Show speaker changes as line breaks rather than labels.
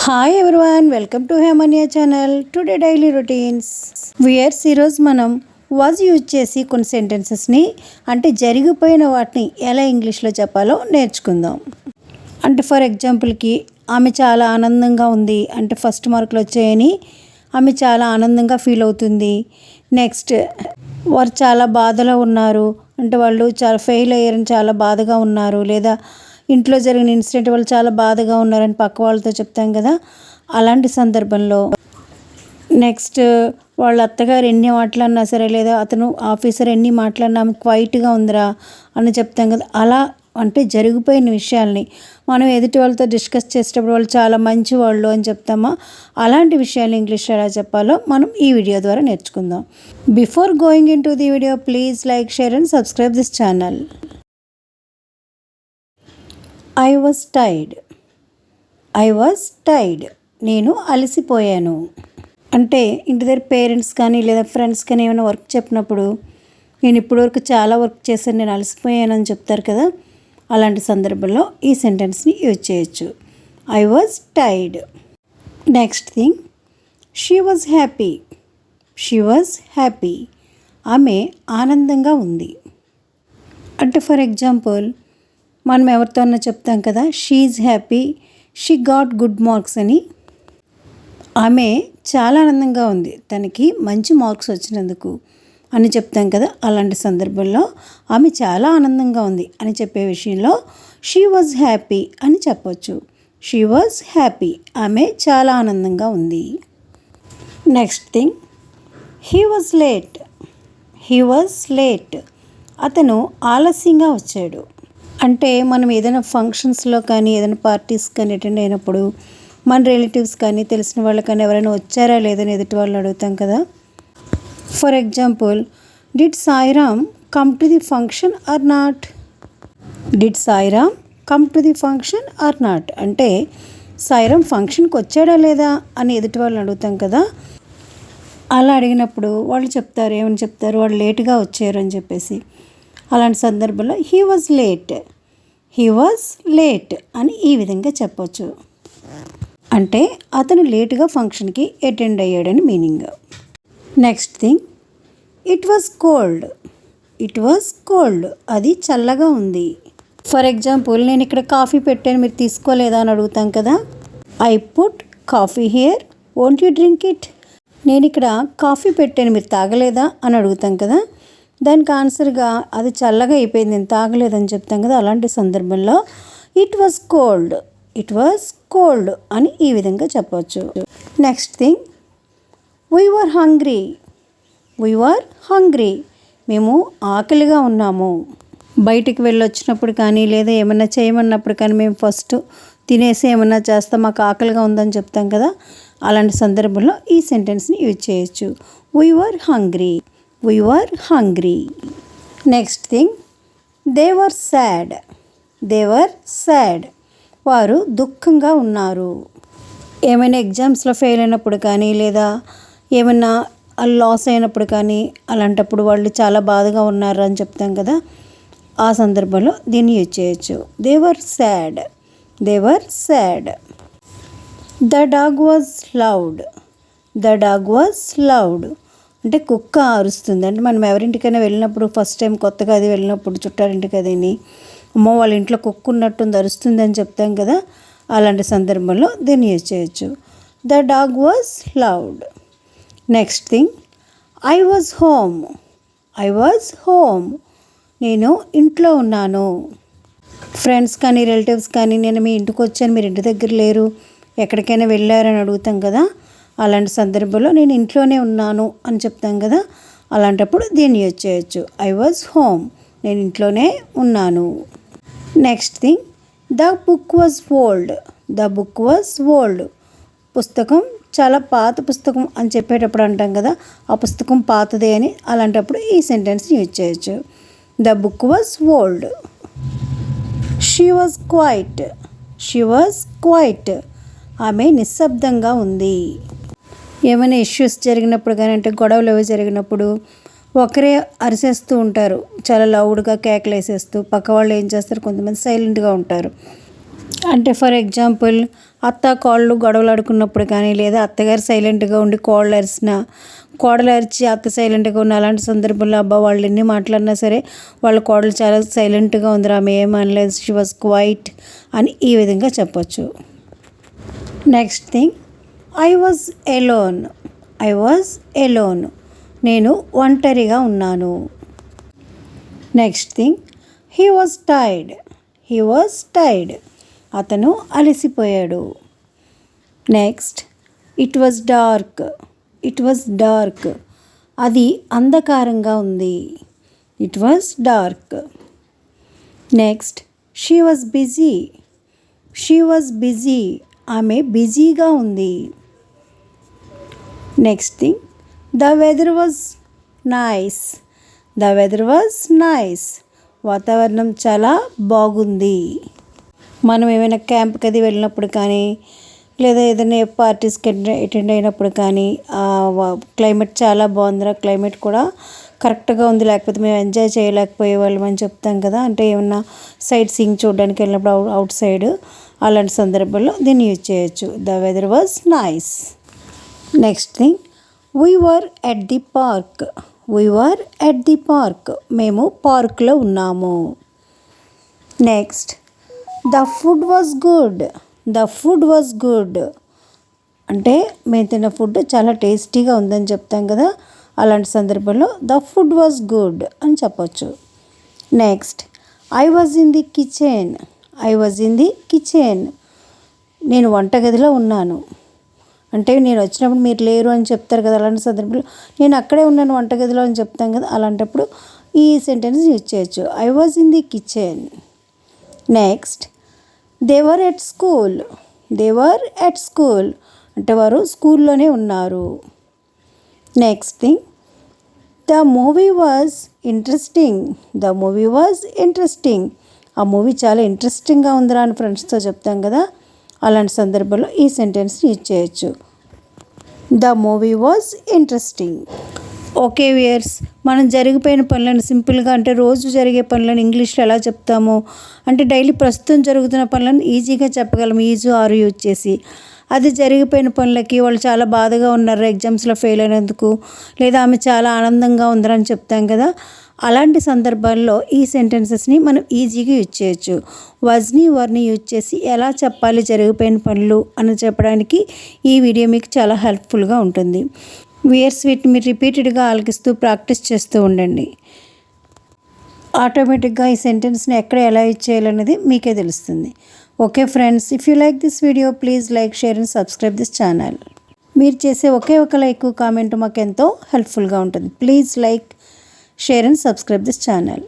Hi everyone, welcome to హేమనియా channel. Today daily routines wears. ఈరోజు మనం వాజ్ యూజ్ చేసి కొన్ని సెంటెన్సెస్ని అంటే జరిగిపోయిన వాటిని ఎలా ఇంగ్లీష్లో చెప్పాలో నేర్చుకుందాం. అంటే ఫర్ ఎగ్జాంపుల్కి ఆమె చాలా ఆనందంగా ఉంది అంటే ఫస్ట్ మార్కులు వచ్చాయని ఆమె చాలా ఆనందంగా ఫీల్ అవుతుంది. నెక్స్ట్ వారు చాలా బాధలో ఉన్నారు అంటే వాళ్ళు చాలా ఫెయిల్ అయ్యారని చాలా బాధగా ఉన్నారు. లేదా ఇంట్లో జరిగిన ఇన్సిడెంట్ వాళ్ళు చాలా బాధగా ఉన్నారని పక్క వాళ్ళతో చెప్తాం కదా, అలాంటి సందర్భంలో. నెక్స్ట్ వాళ్ళ అత్తగారు ఎన్ని మాట్లాడినా సరే లేదా అతను ఆఫీసర్ ఎన్ని మాట్లాడినా ఆమె క్వైట్గా ఉందిరా అని చెప్తాం కదా. అలా అంటే జరిగిపోయిన విషయాల్ని మనం ఎదుటి వాళ్ళతో డిస్కస్ చేసేటప్పుడు వాళ్ళు చాలా మంచి వాళ్ళు అని చెప్తామా, అలాంటి విషయాలు ఇంగ్లీష్లో ఎలా చెప్పాలో మనం ఈ వీడియో ద్వారా నేర్చుకుందాం. Before going in to the video, please like, share and subscribe this channel. I was tired. నేను అలసిపోయాను. అంటే ఇంటి దగ్గర పేరెంట్స్ కానీ లేదా ఫ్రెండ్స్ కానీ ఏమైనా వర్క్ చెప్పినప్పుడు నేను ఇప్పటివరకు చాలా వర్క్ చేశాను, నేను అలసిపోయానని చెప్తారు కదా, అలాంటి సందర్భంలో ఈ సెంటెన్స్ని యూజ్ చేయొచ్చు. I was tired. Next thing, she was happy. ఆమె ఆనందంగా ఉంది. అంటే ఫర్ ఎగ్జాంపుల్ మనం ఎవరితోనో చెప్తాం కదా, she is happy, she got good marks అని. ఆమె చాలా ఆనందంగా ఉంది, తనకి మంచి మార్క్స్ వచ్చినందుకు అని చెప్తాం కదా. అలాంటి సందర్భంలో ఆమె చాలా ఆనందంగా ఉంది అని చెప్పే విషయంలో షీ వాజ్ హ్యాపీ అని చెప్పొచ్చు. షీ వాజ్ హ్యాపీ, ఆమె చాలా ఆనందంగా ఉంది. Next thing, he was late. అతను ఆలస్యంగా వచ్చాడు. అంటే మనం ఏదైనా ఫంక్షన్స్లో కానీ ఏదైనా పార్టీస్ కానీ అటెండ్ అయినప్పుడు మన రిలేటివ్స్ కానీ తెలిసిన వాళ్ళు కానీ ఎవరైనా వచ్చారా లేదని ఎదుటి వాళ్ళని అడుగుతాం కదా. For example, did Sairam come to the function are not? అంటే సాయిరామ్ ఫంక్షన్కి వచ్చాడా లేదా అని ఎదుటి వాళ్ళని అడుగుతాం కదా. అలా అడిగినప్పుడు వాళ్ళు చెప్తారు, ఏమని చెప్తారు, వాళ్ళు లేటుగా వచ్చారు అని చెప్పేసి. అలాంటి సందర్భంలో హీ వాజ్ లేట్ అని ఈ విధంగా చెప్పొచ్చు. అంటే అతను లేటుగా ఫంక్షన్కి అటెండ్ అయ్యాడని meaning. Next thing, it was cold. అది చల్లగా ఉంది. ఫర్ ఎగ్జాంపుల్, నేను ఇక్కడ కాఫీ పెట్టాను, మీరు తీసుకోలేదా అని అడుగుతాం కదా. I put coffee here, won't you drink it? నేను ఇక్కడ కాఫీ పెట్టాను, మీరు తాగలేదా అని అడుగుతాం కదా. దానికి ఆన్సర్గా అది చల్లగా అయిపోయింది, నేను తాగలేదని చెప్తాం కదా. అలాంటి సందర్భంలో ఇట్ వాజ్ కోల్డ్ అని ఈ విధంగా చెప్పవచ్చు. Next thing, we were hungry. మేము ఆకలిగా ఉన్నాము. బయటికి వెళ్ళొచ్చినప్పుడు కానీ లేదా ఏమన్నా చేయమన్నప్పుడు కానీ మేము ఫస్ట్ తినేసి ఏమన్నా చేస్తాం, మాకు ఆకలిగా ఉందని చెప్తాం కదా. అలాంటి సందర్భంలో ఈ సెంటెన్స్ని యూజ్ చేయొచ్చు. We were hungry. Next thing, they were sad. వారు దుఃఖంగా ఉన్నారు. ఏమైనా ఎగ్జామ్స్లో ఫెయిల్ అయినప్పుడు కానీ లేదా ఏమైనా లాస్ అయినప్పుడు కానీ అలాంటప్పుడు వాళ్ళు చాలా బాధగా ఉన్నారు అని చెప్తాం కదా. ఆ సందర్భంలో దీన్ని యూజ్ చేయొచ్చు. They were sad. The dog was loud. అంటే కుక్క అరుస్తుంది. అంటే మనం ఎవరింటికైనా వెళ్ళినప్పుడు ఫస్ట్ టైం కొత్తగా అది వెళ్ళినప్పుడు చుట్టారింటికి అదిని అమ్మో వాళ్ళ ఇంట్లో కుక్క ఉన్నట్టుంది అరుస్తుంది అని చెప్తాం కదా. అలాంటి సందర్భంలో దీన్ని యూజ్ చేయొచ్చు. The dog was loud. Next thing, I was home. నేను ఇంట్లో ఉన్నాను. ఫ్రెండ్స్ కానీ రిలేటివ్స్ కానీ నేను మీ ఇంటికి వచ్చాను, మీరు ఇంటి దగ్గర లేరు, ఎక్కడికైనా వెళ్ళారని అడుగుతాం కదా. అలాంటి సందర్భంలో నేను ఇంట్లోనే ఉన్నాను అని చెప్తాం కదా. అలాంటప్పుడు దీన్ని యూజ్ చేయొచ్చు. ఐ వాజ్ హోమ్, నేను ఇంట్లోనే ఉన్నాను. Next thing, the book was old. పుస్తకం చాలా పాత పుస్తకం అని చెప్పేటప్పుడు అంటాం కదా, ఆ పుస్తకం పాతదే అని. అలాంటప్పుడు ఈ సెంటెన్స్ని యూజ్ చేయొచ్చు. The book was old. She was quite. ఆమె నిశ్శబ్దంగా ఉంది. ఏమైనా ఇష్యూస్ జరిగినప్పుడు కానీ అంటే గొడవలు అవి జరిగినప్పుడు ఒకరే అరిసేస్తూ ఉంటారు, చాలా లౌడ్గా కేకలు వేసేస్తూ. పక్క వాళ్ళు ఏం చేస్తారు, కొంతమంది సైలెంట్గా ఉంటారు. అంటే ఫర్ ఎగ్జాంపుల్ అత్త కోడలు గొడవలు ఆడుకున్నప్పుడు కానీ లేదా అత్తగారు సైలెంట్గా ఉండి కోడలు అరిచి అత్త సైలెంట్గా ఉన్న అలాంటి సందర్భంలో అబ్బా వాళ్ళు ఎన్ని మాట్లాడినా సరే వాళ్ళ కోడలు చాలా సైలెంట్గా ఉంది, ఆమె ఏమనలేదు, షీ వాజ్ క్వైట్ అని ఈ విధంగా చెప్పొచ్చు. Next thing, I was alone, నేను ఒంటరిగా ఉన్నాను. Next thing, he was tired, అతను అలసిపోయాడు. నెక్స్ట్, ఇట్ వాజ్ డార్క్, అది అంధకారంగా ఉంది. It was dark. Next, she was busy, ఆమె బిజీగా ఉంది. Next thing, the weather was nice, వాతావరణం చాలా బాగుంది. మనం ఏమైనా క్యాంప్కి అది వెళ్ళినప్పుడు కానీ లేదా ఏదైనా పార్టీస్కి అటెండ్ అయినప్పుడు కానీ క్లైమేట్ చాలా బాగుందిరా, క్లైమేట్ కూడా కరెక్ట్గా ఉంది, లేకపోతే మేము ఎంజాయ్ చేయలేకపోయే వాళ్ళం అని చెప్తాం కదా. అంటే ఏమన్నా సైట్ సీయింగ్ చూడడానికి వెళ్ళినప్పుడు అవుట్ సైడ్ అలాంటి సందర్భంలో దీన్ని యూజ్ చేయొచ్చు. The weather was nice. Next thing, we were at the park, మేము పార్క్లో ఉన్నాము. Next, the food was good, అంటే మేము తిన్న ఫుడ్ చాలా టేస్టీగా ఉందని చెప్తాం కదా, అలాంటి సందర్భంలో ద ఫుడ్ వాజ్ గుడ్ అని చెప్పొచ్చు. Next, I was in the kitchen, నేను వంటగదిలో ఉన్నాను. అంటే నేను వచ్చినప్పుడు మీరు లేరు అని చెప్తారు కదా, అలాంటి సందర్భంలో నేను అక్కడే ఉన్నాను వంటగదిలో అని చెప్తాం కదా, అలాంటప్పుడు ఈ సెంటెన్స్ యూజ్ చేయొచ్చు. I was in the kitchen. Next, they were at school, అంటే వారు స్కూల్లోనే ఉన్నారు. Next thing, the movie was interesting, ఆ మూవీ చాలా ఇంట్రెస్టింగ్గా ఉందిరా అని ఫ్రెండ్స్తో చెప్తాం కదా, అలాంటి సందర్భంలో ఈ సెంటెన్స్ యూజ్ చేయొచ్చు. The movie was interesting. Okay viewers, మనం జరిగిపోయిన పనులను సింపుల్గా అంటే రోజు జరిగే పనులను ఇంగ్లీష్లో ఎలా చెప్తాము అంటే డైలీ ప్రస్తుతం జరుగుతున్న పనులను ఈజీగా చెప్పగలం ఆర్ యూజ్ చేసి. అది జరిగిపోయిన పనులకి వాళ్ళు చాలా బాధగా ఉన్నారు ఎగ్జామ్స్లో ఫెయిల్ అయినందుకు, లేదా ఆమె చాలా ఆనందంగా ఉందని చెప్తాం కదా, అలాంటి సందర్భాల్లో ఈ సెంటెన్సెస్ని మనం ఈజీగా యూజ్ చేయొచ్చు. వాజ్ని వర్ని యూజ్ చేసి ఎలా చెప్పాలి జరిగిపోయిన పనులు అని చెప్పడానికి ఈ వీడియో మీకు చాలా హెల్ప్ఫుల్గా ఉంటుంది. వ్యూయర్స్, వీటిని మీరు రిపీటెడ్గా ఆలకిస్తూ ప్రాక్టీస్ చేస్తూ ఉండండి. ఆటోమేటిక్గా ఈ సెంటెన్స్ని ఎక్కడ ఎలా యూజ్ చేయాలనేది మీకే తెలుస్తుంది. Okay friends, if you like this video please like, share and subscribe this channel. మీరు చేసే ఒకే ఒక లైక్ కామెంట్ మాకు ఎంతో హెల్ప్ఫుల్గా ఉంటుంది. Please like, share and subscribe this channel.